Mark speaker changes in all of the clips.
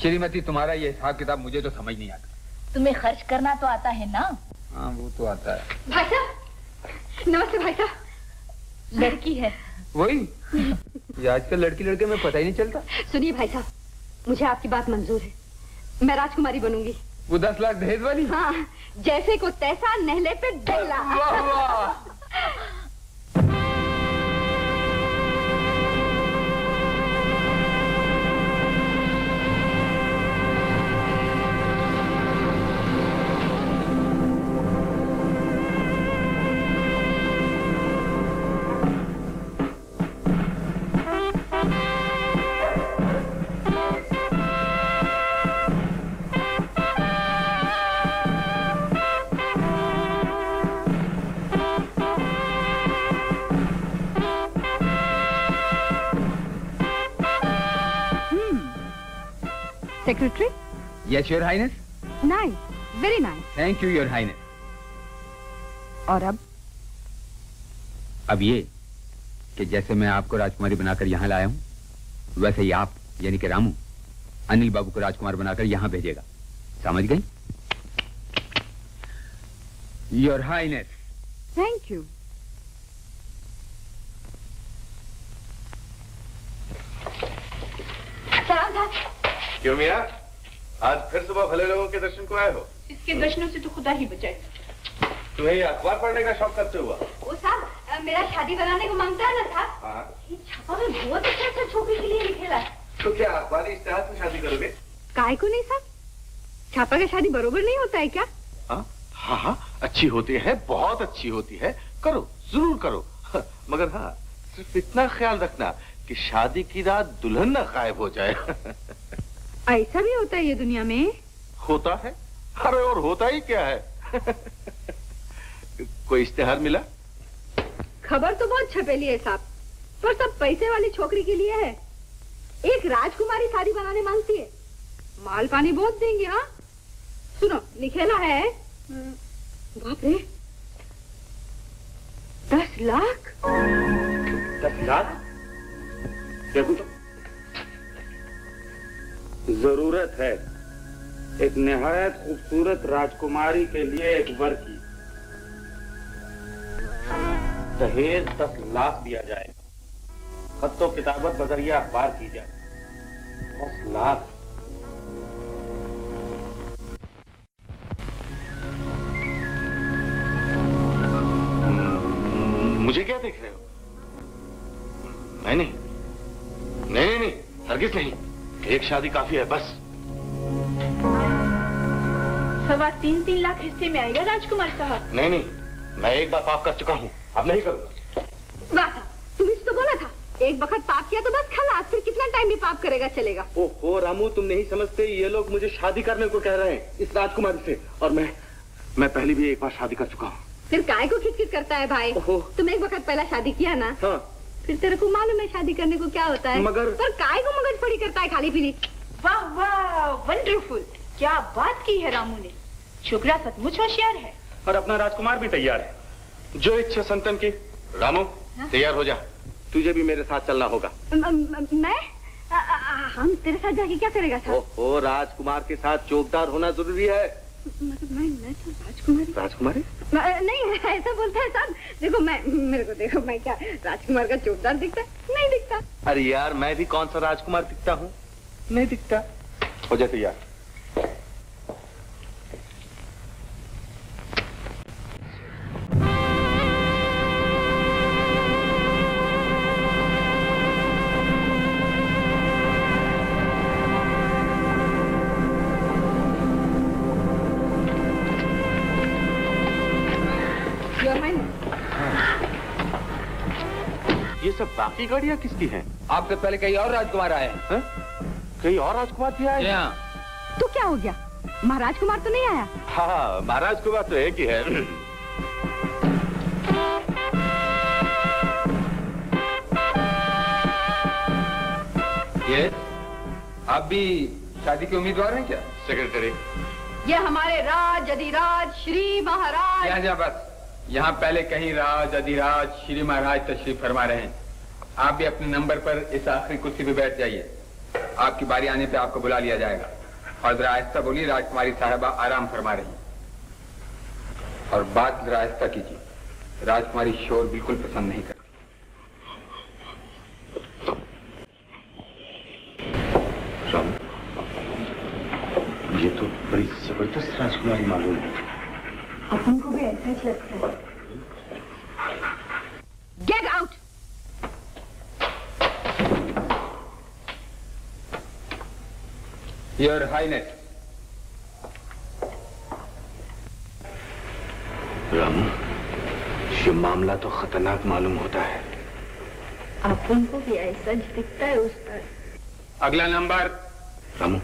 Speaker 1: श्रीमती, तुम्हारा ये हिसाब किताब मुझे तो समझ नहीं आता।
Speaker 2: तुम्हें खर्च करना तो आता है ना?
Speaker 1: हाँ, वो तो आता है।
Speaker 2: भाई साहब, नमस्ते भाई साहब। लड़की है।
Speaker 1: वही ये आजकल लड़की लड़के में पता ही नहीं चलता।
Speaker 2: सुनिए भाई साहब, मुझे आपकी बात मंजूर है। मैं राजकुमारी बनूंगी।
Speaker 1: वो 10 लाख दहेज वाली?
Speaker 2: हाँ, जैसे को तैसा, नहले पे डल्ला।
Speaker 1: वाह वाह।
Speaker 2: Secretary?
Speaker 1: Yes your highness.
Speaker 2: Nice, very nice.
Speaker 1: Thank you your highness.
Speaker 2: और
Speaker 1: अब ये कि जैसे मैं आपको राजकुमारी बनाकर यहाँ लाया हूँ, वैसे ही आप यानी कि रामू अनिल बाबू को राजकुमार बनाकर यहाँ भेजेगा। समझ गई? Your highness.
Speaker 2: Thank you. सलाम था।
Speaker 3: क्यों मियाँ, आज फिर सुबह भले लोगों के दर्शन को आए हो?
Speaker 4: इसके दर्शनों से तो खुदा ही बचाए।
Speaker 3: तुम्हें ये अखबार पढ़ने का शौक कब से हुआ?
Speaker 2: वो साहब मेरा शादी बनाने को मांगता है ना साहब।
Speaker 3: हाँ।
Speaker 2: ये छापा में बहुत अच्छा छोकरी के लिए लिखेला है।
Speaker 3: तो क्या अखबारी इस्तेहार में शादी करोगे?
Speaker 2: काय को नहीं साहब, छापा का शादी बरोबर नहीं होता है क्या?
Speaker 3: हाँ हाँ हाँ, अच्छी होती है, बहुत अच्छी होती है। करो, जरूर करो। मगर हाँ, सिर्फ इतना ख्याल रखना कि शादी की रात दुल्हन न गायब हो जाए।
Speaker 2: ऐसा भी होता है ये दुनिया में?
Speaker 3: होता है। अरे और होता ही क्या है। कोई इश्तेहार मिला?
Speaker 2: खबर तो बहुत छपेली है साहब, पर सब पैसे वाली छोकरी के लिए है। एक राजकुमारी शादी बनाने मांगती है, माल पानी बहुत देंगे। हाँ सुनो, लिखेला है। बाप रे, 10 लाख।
Speaker 3: 10 लाख? देखो तो,
Speaker 5: जरूरत है एक निहायत खूबसूरत राजकुमारी के लिए एक वर की। दहेज 10 लाख दिया जाएगा, खत्तो किताबत बजरिया अखबार की जाए। 10 लाख।
Speaker 3: मुझे क्या देख रहे हो? नहीं, हरगिज नहीं। एक शादी काफी है बस।
Speaker 4: 3.25 लाख हिस्से में आएगा राजकुमार साहब।
Speaker 3: नहीं, मैं एक बार पाप कर चुका हूँ, अब नहीं करूँगा।
Speaker 2: वाह, तुम तो बोला था एक वक्त पाप किया तो बस खलास, फिर कितना टाइम भी पाप करेगा चलेगा।
Speaker 5: ओहो रामू, तुम नहीं समझते, ये लोग मुझे शादी करने को कह रहे हैं इस राजकुमारी से, और मैं पहले भी एक बार शादी कर चुका हूँ।
Speaker 2: फिर काय को खिचखिच करता है भाई? तुम एक वक्त पहला शादी किया ना?
Speaker 5: हाँ।
Speaker 2: फिर तेरे को मालूम है शादी करने को क्या होता है।
Speaker 5: मगर
Speaker 2: पर काय को मगज पड़ी करता है खाली पीली।
Speaker 4: वाह वाह, वंडरफुल, क्या बात की है रामू ने। छोकरा सचमुच होशियार है।
Speaker 5: और अपना राजकुमार भी तैयार है।
Speaker 3: जो इच्छा संतन की। रामू तैयार हो जा, तुझे भी मेरे साथ चलना होगा।
Speaker 2: मैं? हम तेरे साथ जाके क्या करेगा साहब?
Speaker 5: ओहो, राजकुमार के साथ चौकीदार होना जरूरी है।
Speaker 2: मतलब मैं तो राजकुमारी?
Speaker 5: राजकुमारी?
Speaker 2: नहीं, ऐसा बोलता है साहब। देखो मेरे को देखो, मैं क्या राजकुमार का चौकीदार दिखता है? नहीं दिखता।
Speaker 3: अरे यार, मैं भी कौन सा राजकुमार दिखता हूँ? नहीं दिखता। हो जा तैयार। ये सब बाकी गाड़ियाँ किसकी हैं?
Speaker 1: आपसे पहले कई और राजकुमार आए हैं।
Speaker 3: कई और राजकुमार भी आए?
Speaker 2: तो क्या हो गया, महाराज कुमार तो नहीं आया?
Speaker 3: हाँ, महाराज कुमार तो एक ही है।
Speaker 1: ये आप भी शादी के उम्मीदवार हैं क्या?
Speaker 3: सेक्रेटरी,
Speaker 2: ये हमारे राज अधिराज श्री महाराज।
Speaker 1: जा बस, यहाँ पहले कहीं राज अधिराज श्री महाराज तशरीफ फरमा रहे हैं। आप भी अपने नंबर पर इस आखिरी कुर्सी पे बैठ जाइए। आपकी बारी आने पे आपको बुला लिया जाएगा। और जरा आहिस्ता बोलिए, राजकुमारी साहिबा आराम फरमा रही हैं। और बात जरा आहिस्ता कीजिए, राजकुमारी शोर बिल्कुल पसंद नहीं करती।
Speaker 3: राम, ये तो बड़ी जबरदस्त राजकुमारी मालूम है।
Speaker 2: अपन को भी ऐसा ही लगता है। Get out.
Speaker 1: Your highness.
Speaker 3: Ramu, ये मामला तो खतरनाक मालूम होता है।
Speaker 2: अपन को भी ऐसा दिखता है उस्ताद।
Speaker 1: अगला नंबर।
Speaker 3: रामू,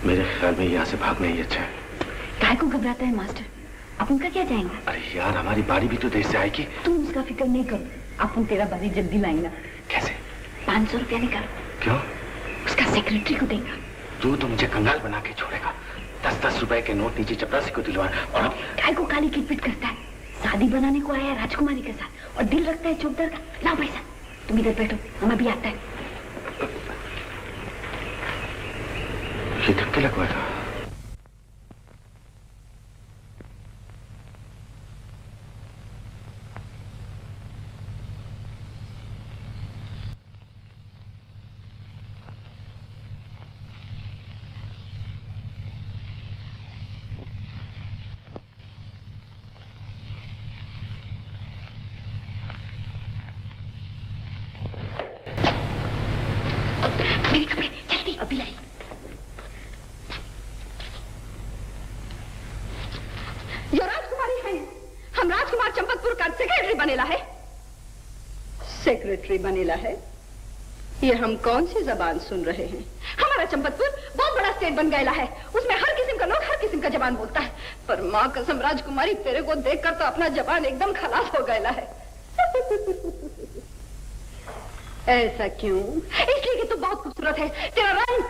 Speaker 3: मेरे ख्याल में यहाँ से भागना ही अच्छा है।
Speaker 2: काय को घबराता है मास्टर? अपन का क्या जाएंगे?
Speaker 3: अरे यार, हमारी बारी भी तो देर से आएगी।
Speaker 2: तुम उसका फिक्र नहीं करो, अपन तेरा बारी जल्दी लाएंगे।
Speaker 3: कैसे?
Speaker 2: 500 रुपया निकालो।
Speaker 3: क्यों?
Speaker 2: उसका सेक्रेटरी को देगा।
Speaker 3: तू तो मुझे कंगाल बना के छोड़ेगा। 10-10 रुपए के नोट नीचे चपरासी को दिलवा, और अब
Speaker 2: काय को काली किटपिट करता है? शादी बनाने को आया राजकुमारी के साथ और दिल रखता है चौकदार का। लाओ पैसा, तुम इधर बैठो, हमें भी आता है।
Speaker 3: ये धक्के लगवाएगा।
Speaker 2: मेरे कपड़े जल्दी, अभी लाई। ये राजकुमारी है। हम राजकुमार चंपतपुर का सेक्रेटरी बनेला है। सेक्रेटरी बनेला है? ये हम कौन सी जबान सुन रहे हैं? हमारा चंपतपुर बहुत बड़ा स्टेट बन गया है। उसमें हर किस्म का लोग हर किस्म का जबान बोलता है। पर माँ कसम राजकुमारी, तेरे को देखकर तो अपना जबान एकदम खलास हो गया है। ऐसा क्यों? इसलिए कि तू बहुत खूबसूरत है। तेरा रंग,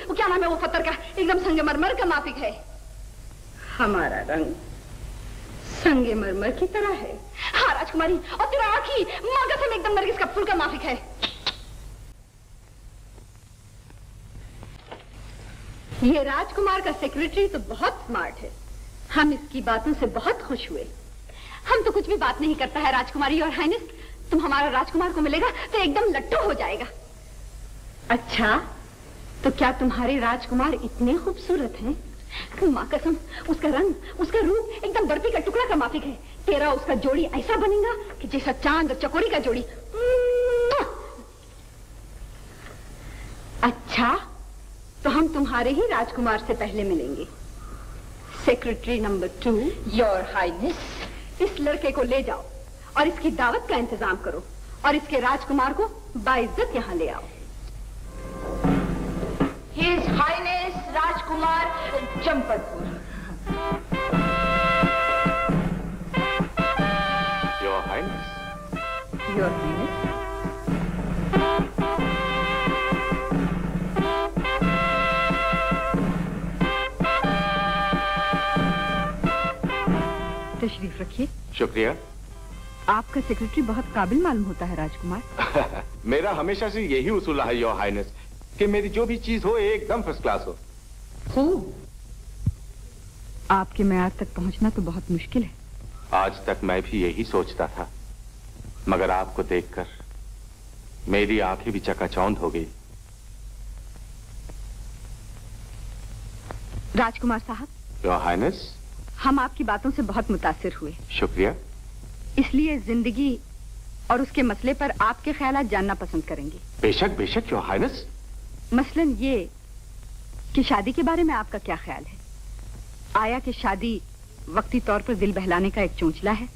Speaker 2: वो क्या नाम है वो पत्थर का, एकदम संगमरमर का माफिक है। हमारा रंग संगमरमर की तरह है। हाँ राजकुमारी, और तेरा आँखी माँ कसम एकदम नरगिस का फूल का माफिक है। ये राजकुमार का सेक्रेटरी तो बहुत स्मार्ट है। हम इसकी बातों से बहुत खुश हुए। हम तो कुछ भी बात नहीं करता है राजकुमारी और हाइनेस। तुम हमारा राजकुमार को मिलेगा तो एकदम लट्टू हो जाएगा। अच्छा, तो क्या तुम्हारे राजकुमार इतने खूबसूरत हैं? माँ कसम, उसका रंग, उसका रूप एकदम बर्फी का टुकड़ा का माफिक है। तेरा उसका जोड़ी ऐसा बनेगा कि जैसा चांद और चकोरी का जोड़ी। अच्छा, तो हम तुम्हारे ही राजकुमार से पहले मिलेंगे। सेक्रेटरी नंबर 2, योर हाइनेस, इस लड़के को ले जाओ और इसकी दावत का इंतजाम करो और इसके राजकुमार को बाइज्जत यहाँ ले आओ।
Speaker 4: His highness Rajkumar Champatpur.
Speaker 3: Your highness.
Speaker 2: Your highness. तशरीफ रखिए।
Speaker 3: शुक्रिया।
Speaker 2: आपका सेक्रेटरी बहुत काबिल मालूम होता है राजकुमार।
Speaker 3: मेरा हमेशा से यही उसूल है योर हाइनेस, कि मेरी जो भी चीज हो एकदम फर्स्ट क्लास हो।
Speaker 2: खूब। आपके मेयार तक पहुंचना तो बहुत मुश्किल है।
Speaker 3: आज तक मैं भी यही सोचता था, मगर आपको देखकर मेरी आंखें भी चकाचौंध हो गई।
Speaker 2: राजकुमार साहब,
Speaker 3: योर हाइनेस,
Speaker 2: हम आपकी बातों से बहुत मुतासिर हुए।
Speaker 3: शुक्रिया।
Speaker 2: इसलिए जिंदगी और उसके मसले पर आपके ख्यालात जानना पसंद करेंगे।
Speaker 3: बेशक बेशक योर हाइनेस।
Speaker 2: मसलन ये कि शादी के बारे में आपका क्या ख्याल है? आया कि शादी वक्ती तौर पर दिल बहलाने का एक चोंचला है,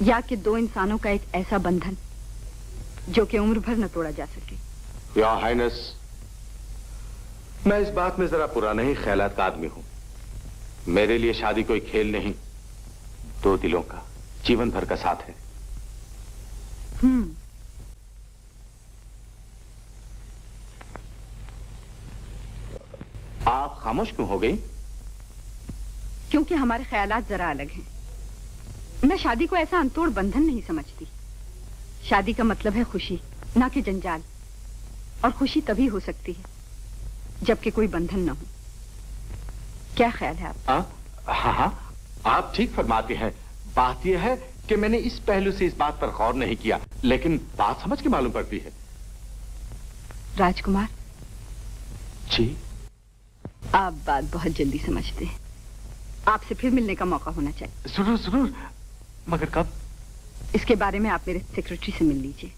Speaker 2: या कि दो इंसानों का एक ऐसा बंधन जो कि उम्र भर न तोड़ा जा सके?
Speaker 3: योर हाइनेस, मैं इस बात में जरा पुराने ही ख्यालात का आदमी हूं। मेरे लिए शादी कोई खेल नहीं, दो दिलों का जीवन भर का साथ है। आप खामोश क्यों हो गई?
Speaker 2: क्योंकि हमारे ख्यालात जरा अलग हैं। मैं शादी को ऐसा अंतोड़ बंधन नहीं समझती। शादी का मतलब है खुशी, ना कि जंजाल। और खुशी तभी हो सकती है जबकि कोई बंधन न हो। क्या ख्याल है आप?
Speaker 3: हाँ हाँ, आप ठीक फरमाते हैं। बात यह है कि मैंने इस पहलू से इस बात पर गौर नहीं किया, लेकिन बात समझ के मालूम पड़ती है।
Speaker 2: राजकुमार
Speaker 3: जी,
Speaker 2: आप बात बहुत जल्दी समझते हैं। आपसे फिर मिलने का मौका होना चाहिए।
Speaker 3: जरूर जरूर, मगर कब?
Speaker 2: इसके बारे में आप मेरे सेक्रेटरी से मिल लीजिए।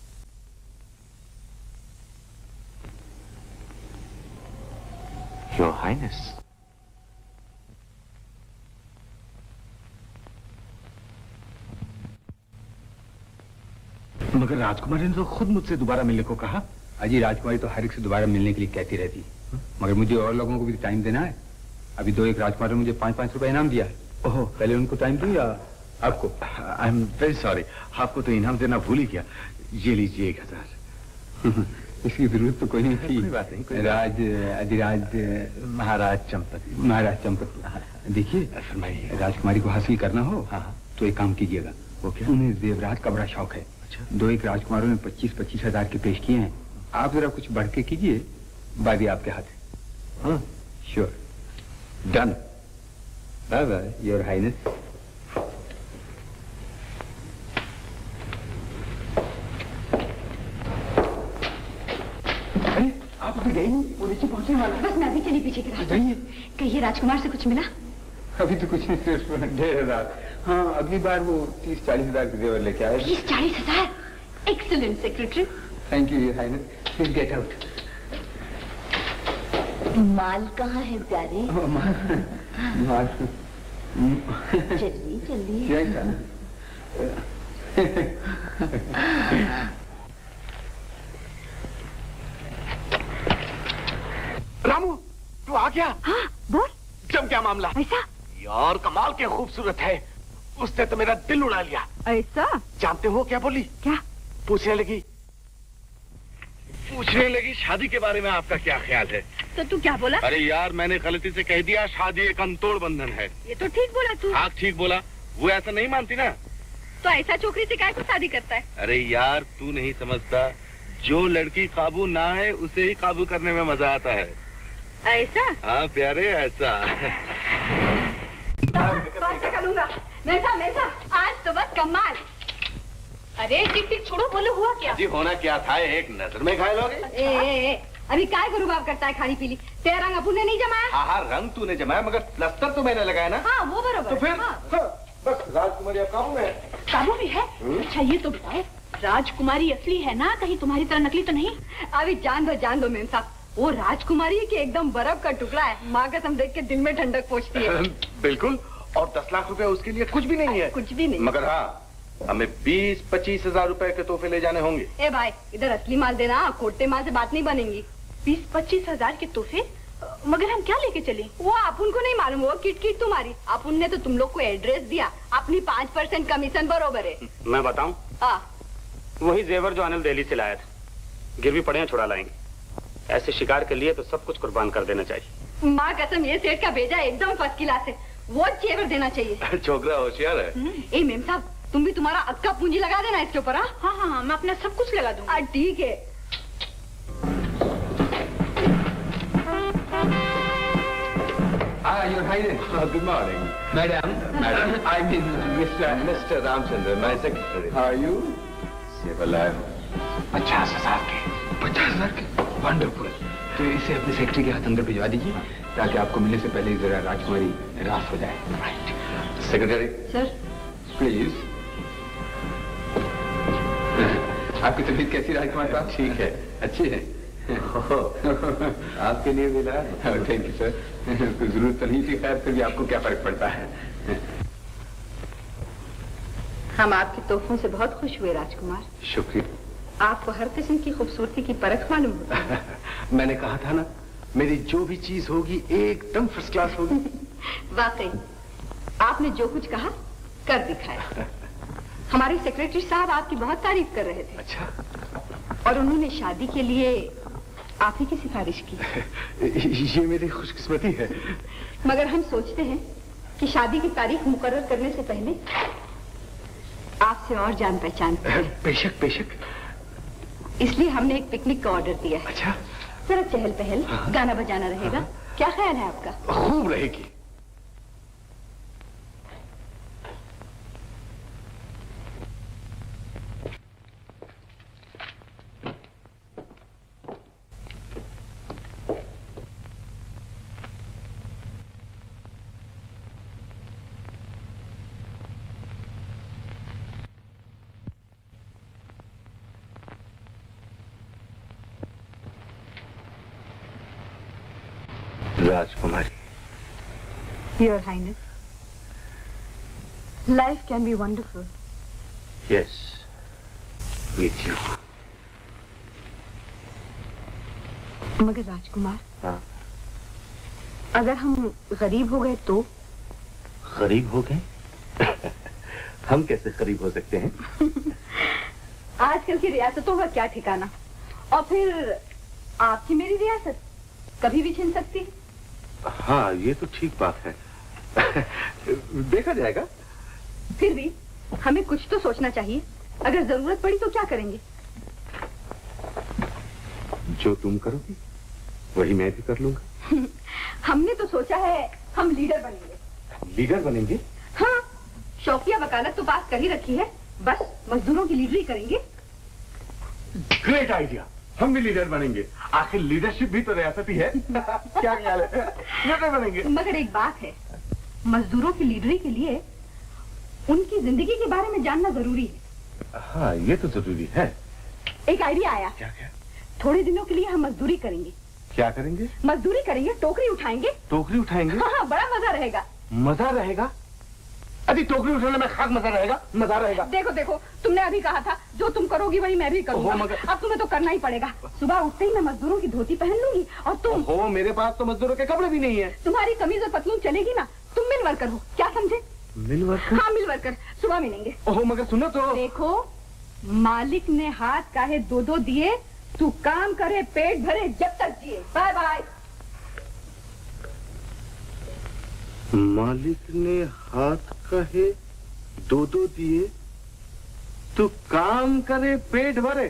Speaker 3: Your highness. मगर राजकुमारी ने तो खुद मुझसे दोबारा मिलने को कहा।
Speaker 1: अजी, राजकुमारी तो हर एक से दोबारा मिलने के लिए कहती रहती है, मगर मुझे और लोगों को भी टाइम देना है। अभी 2 एक राजकुमार ने मुझे 5-5 रुपए इनाम दिया है। ओहो, पहले उनको टाइम दूं या आपको?
Speaker 3: आई एम वेरी सॉरी, आपको तो इनाम देना भूल ही गया। ये लीजिए 1000।
Speaker 1: इसकी जरूरत तो कोई नहीं थी।
Speaker 3: कोई बात नहीं, कोई
Speaker 1: राज अधिराज
Speaker 3: महाराज चंपत।
Speaker 1: महाराज चंपत। देखिए,
Speaker 3: फरमाइए।
Speaker 1: राजकुमारी को हासिल करना हो
Speaker 3: हाँ।
Speaker 1: तो एक काम कीजिएगा।
Speaker 3: वो क्या?
Speaker 1: उन्हें जेवरात का बड़ा शौक है।
Speaker 3: अच्छा।
Speaker 1: 2 एक राजकुमारों ने 25-25 हजार के पेश किए हैं। आप जरा कुछ बढ़ के कीजिए, बाकी आपके हाथ है।
Speaker 3: हाँ,
Speaker 1: sure.
Speaker 3: Done.
Speaker 1: Bye bye, your highness.
Speaker 3: अरे, आप अभी गई नहीं? वो नीचे पहुंचने वाला है।
Speaker 2: बस मैं भी चली पीछे की रास्ते। कहिए राजकुमार से कुछ मिला?
Speaker 1: अभी तो कुछ नहीं, सिर्फ 15,000। हाँ, अगली बार वो 30-40 हजार के जेवर लेके आए।
Speaker 2: 30-40 हजार? Excellent secretary.
Speaker 1: Thank you your highness. Please get out.
Speaker 6: माल कहाँ है प्यारे? जल्दी जल्दी।
Speaker 3: रामू, तू आ गया?
Speaker 2: हाँ, बोल।
Speaker 3: जम क्या मामला?
Speaker 2: ऐसा?
Speaker 3: यार कमाल के खूबसूरत है। उसने तो मेरा दिल उड़ा लिया।
Speaker 2: ऐसा?
Speaker 3: जानते हो क्या बोली?
Speaker 2: क्या?
Speaker 3: पूछने लगी शादी के बारे में आपका क्या ख्याल है?
Speaker 2: तो तू क्या बोला?
Speaker 3: अरे यार, मैंने गलती से कह दिया शादी एक अनतोड़ बंधन है।
Speaker 2: ये तो ठीक बोला तू।
Speaker 3: हाँ ठीक बोला। वो ऐसा नहीं मानती ना।
Speaker 2: तो ऐसा छोकरी से काय को शादी करता है?
Speaker 3: अरे यार, तू नहीं समझता। जो लड़की काबू ना है उसे ही काबू करने में मजा आता है।
Speaker 2: ऐसा?
Speaker 3: हाँ प्यारे, ऐसा।
Speaker 2: मैसा, आज तो बस कमाल।
Speaker 4: अरे टिक टिक छोड़ो, बोलो हुआ क्या?
Speaker 3: जी होना क्या था, एक नजर में घायल हो गई।
Speaker 2: ए, अभी काय गुरुबाब करता है खाली पीली? तेरा रंग अपुन ने नहीं जमाया?
Speaker 3: हाँ हाँ, रंग तूने जमाया, मगर प्लस्तर तो मैंने लगाया ना।
Speaker 2: हाँ, वो बरोबर।
Speaker 3: तो फिर
Speaker 2: हाँ।
Speaker 3: बस राजकुमारी अब काबू में है।
Speaker 4: काबू भी है? अच्छा ये तो बताओ, राजकुमारी असली है ना, कहीं तुम्हारी तरह नकली तो नहीं?
Speaker 2: अभी जान दो मेम साहब। वो राजकुमारी है कि एकदम बर्फ का टुकड़ा है। माँ कसम देख के दिल में ठंडक पहुँचती है।
Speaker 3: बिल्कुल, और 10 लाख रुपए उसके लिए कुछ भी नहीं है।
Speaker 2: कुछ भी नहीं।
Speaker 3: मगर हाँ, हमें 20-25 हजार रुपए के तोहफे ले जाने होंगे।
Speaker 2: ए भाई, इधर असली माल देना, खोटे माल से बात नहीं बनेगी।
Speaker 4: 20-25 हजार के तोहफे? मगर हम क्या लेके चले?
Speaker 2: वो अपुन को नहीं मालूम, वो किट तुम्हारी। अपुन ने तो तुम लोग को एड्रेस दिया, अपनी 5% कमीशन बरोबर है।
Speaker 5: मैं बताऊं? वही जेवर जो अनिल दिल्ली से लाया था। गिरवी पड़े हैं, छुड़ा लाएंगे। ऐसे शिकार के लिए तो सब कुछ कुर्बान कर देना चाहिए।
Speaker 2: माँ कसम, ये सेठ का भेजा एकदम फर्स्ट क्लास है। वो जेवर देना चाहिए।
Speaker 3: छोकरा होशियार है।
Speaker 2: ए मेम साहब, तुम भी तुम्हारा अक्का पूंजी लगा देना इसके ऊपर।
Speaker 4: हाँ, मैं अपना सब कुछ लगा दूंगा।
Speaker 2: ठीक है।
Speaker 1: Your Highness.
Speaker 3: Good morning.
Speaker 1: Madam. I mean,
Speaker 3: Mr. Ramchandra, my secretary.
Speaker 1: How are you?
Speaker 3: Civil life.
Speaker 1: 50,000 के। 50,000 के? Wonderful. तो इसे अपने सेक्रेटरी के हाथ अंदर भिजवा दीजिए, ताकि आपको मिलने से पहले जरा राजकुमारी रास हो जाए।
Speaker 3: Right. Secretary.
Speaker 2: Sir,
Speaker 1: please. आपकी तबीयत कैसी राजकुमार साहब?
Speaker 3: ठीक है।
Speaker 1: अच्छी है।
Speaker 3: आपके लिए मिला।
Speaker 1: Thank you sir. कोई जरूरत तो नहीं थी, खैर फिर भी आपको क्या फर्क पड़ता है।
Speaker 2: हम आपके तोहफों से बहुत खुश हुए राजकुमार।
Speaker 3: शुक्रिया।
Speaker 2: आपको हर किस्म की खूबसूरती की परख मालूम होती है।
Speaker 3: मैंने कहा था ना, मेरी जो भी चीज होगी एकदम फर्स्ट क्लास होगी।
Speaker 2: वाकई आपने जो कुछ कहा कर दिखाया। हमारे सेक्रेटरी साहब आपकी बहुत तारीफ कर रहे थे।
Speaker 3: अच्छा।
Speaker 2: और उन्होंने शादी के लिए आप ही की सिफारिश की।
Speaker 3: ये मेरी खुशकिस्मती है।
Speaker 2: मगर हम सोचते हैं कि शादी की तारीख मुकर्रर करने से पहले आपसे और जान पहचान।
Speaker 3: बेशक बेशक।
Speaker 2: इसलिए हमने एक पिकनिक का ऑर्डर दिया है।
Speaker 3: अच्छा,
Speaker 2: जरा चहल पहल, गाना बजाना रहेगा। क्या ख्याल है आपका?
Speaker 3: खूब रहेगी। राजकुमारी,
Speaker 2: Your Highness, life can be wonderful.
Speaker 3: Yes, with you.
Speaker 2: मगर राजकुमार,
Speaker 3: हाँ,
Speaker 2: अगर हम गरीब हो गए तो?
Speaker 3: गरीब हो गए? हम कैसे गरीब हो सकते हैं?
Speaker 2: आजकल की रियासतों का क्या ठिकाना। और फिर आपकी मेरी रियासत कभी भी छिन सकती है।
Speaker 3: हाँ, ये तो ठीक बात है। देखा जाएगा।
Speaker 2: फिर भी हमें कुछ तो सोचना चाहिए। अगर जरूरत पड़ी तो क्या करेंगे?
Speaker 3: जो तुम करोगी वही मैं भी कर लूंगा।
Speaker 2: हमने तो सोचा है हम लीडर बनेंगे।
Speaker 3: लीडर बनेंगे?
Speaker 2: हाँ, शौकिया वकालत तो पास कर ही रखी है, बस मजदूरों की लीडरी करेंगे।
Speaker 3: ग्रेट आइडिया, हम भी लीडर बनेंगे। आखिर लीडरशिप भी तो रियासती है। क्या ख्याल है? लीडर बनेंगे।
Speaker 2: मगर एक बात है, मजदूरों की लीडरी के लिए उनकी जिंदगी के बारे में जानना जरूरी है।
Speaker 3: हाँ, ये तो जरूरी है।
Speaker 2: एक आइडिया आया।
Speaker 3: क्या क्या?
Speaker 2: थोड़े दिनों के लिए हम मजदूरी करेंगे।
Speaker 3: क्या करेंगे?
Speaker 2: मजदूरी करेंगे, टोकरी उठाएंगे।
Speaker 3: टोकरी उठाएंगे?
Speaker 2: हाँ, बड़ा मजा रहेगा।
Speaker 3: मजा रहेगा? अरे टोकरी उठाने में खाक मजा रहेगा? मजा रहेगा।
Speaker 2: देखो देखो, तुमने अभी कहा था जो तुम करोगी वही मैं भी करूंगा। अब तुम्हें तो करना ही पड़ेगा। सुबह उठते ही मैं मजदूरों की धोती पहन लूंगी और तुम।
Speaker 3: हो, मेरे पास तो मजदूरों के कपड़े भी नहीं है।
Speaker 2: तुम्हारी कमीज और पतलून चलेगी ना? तुम मिल वर्कर हो, क्या समझे?
Speaker 3: Mill worker?
Speaker 2: हाँ, मिल वर्कर। सुबह मिलेंगे।
Speaker 3: ओहो, मगर सुनो तो।
Speaker 2: देखो, मालिक ने हाथ काहे दो दो दिए, तू काम करे पेट भरे जब तक जिए। Bye bye.
Speaker 3: मालिक ने हाथ कहे दो दो दिए, तू काम करे पेट भरे।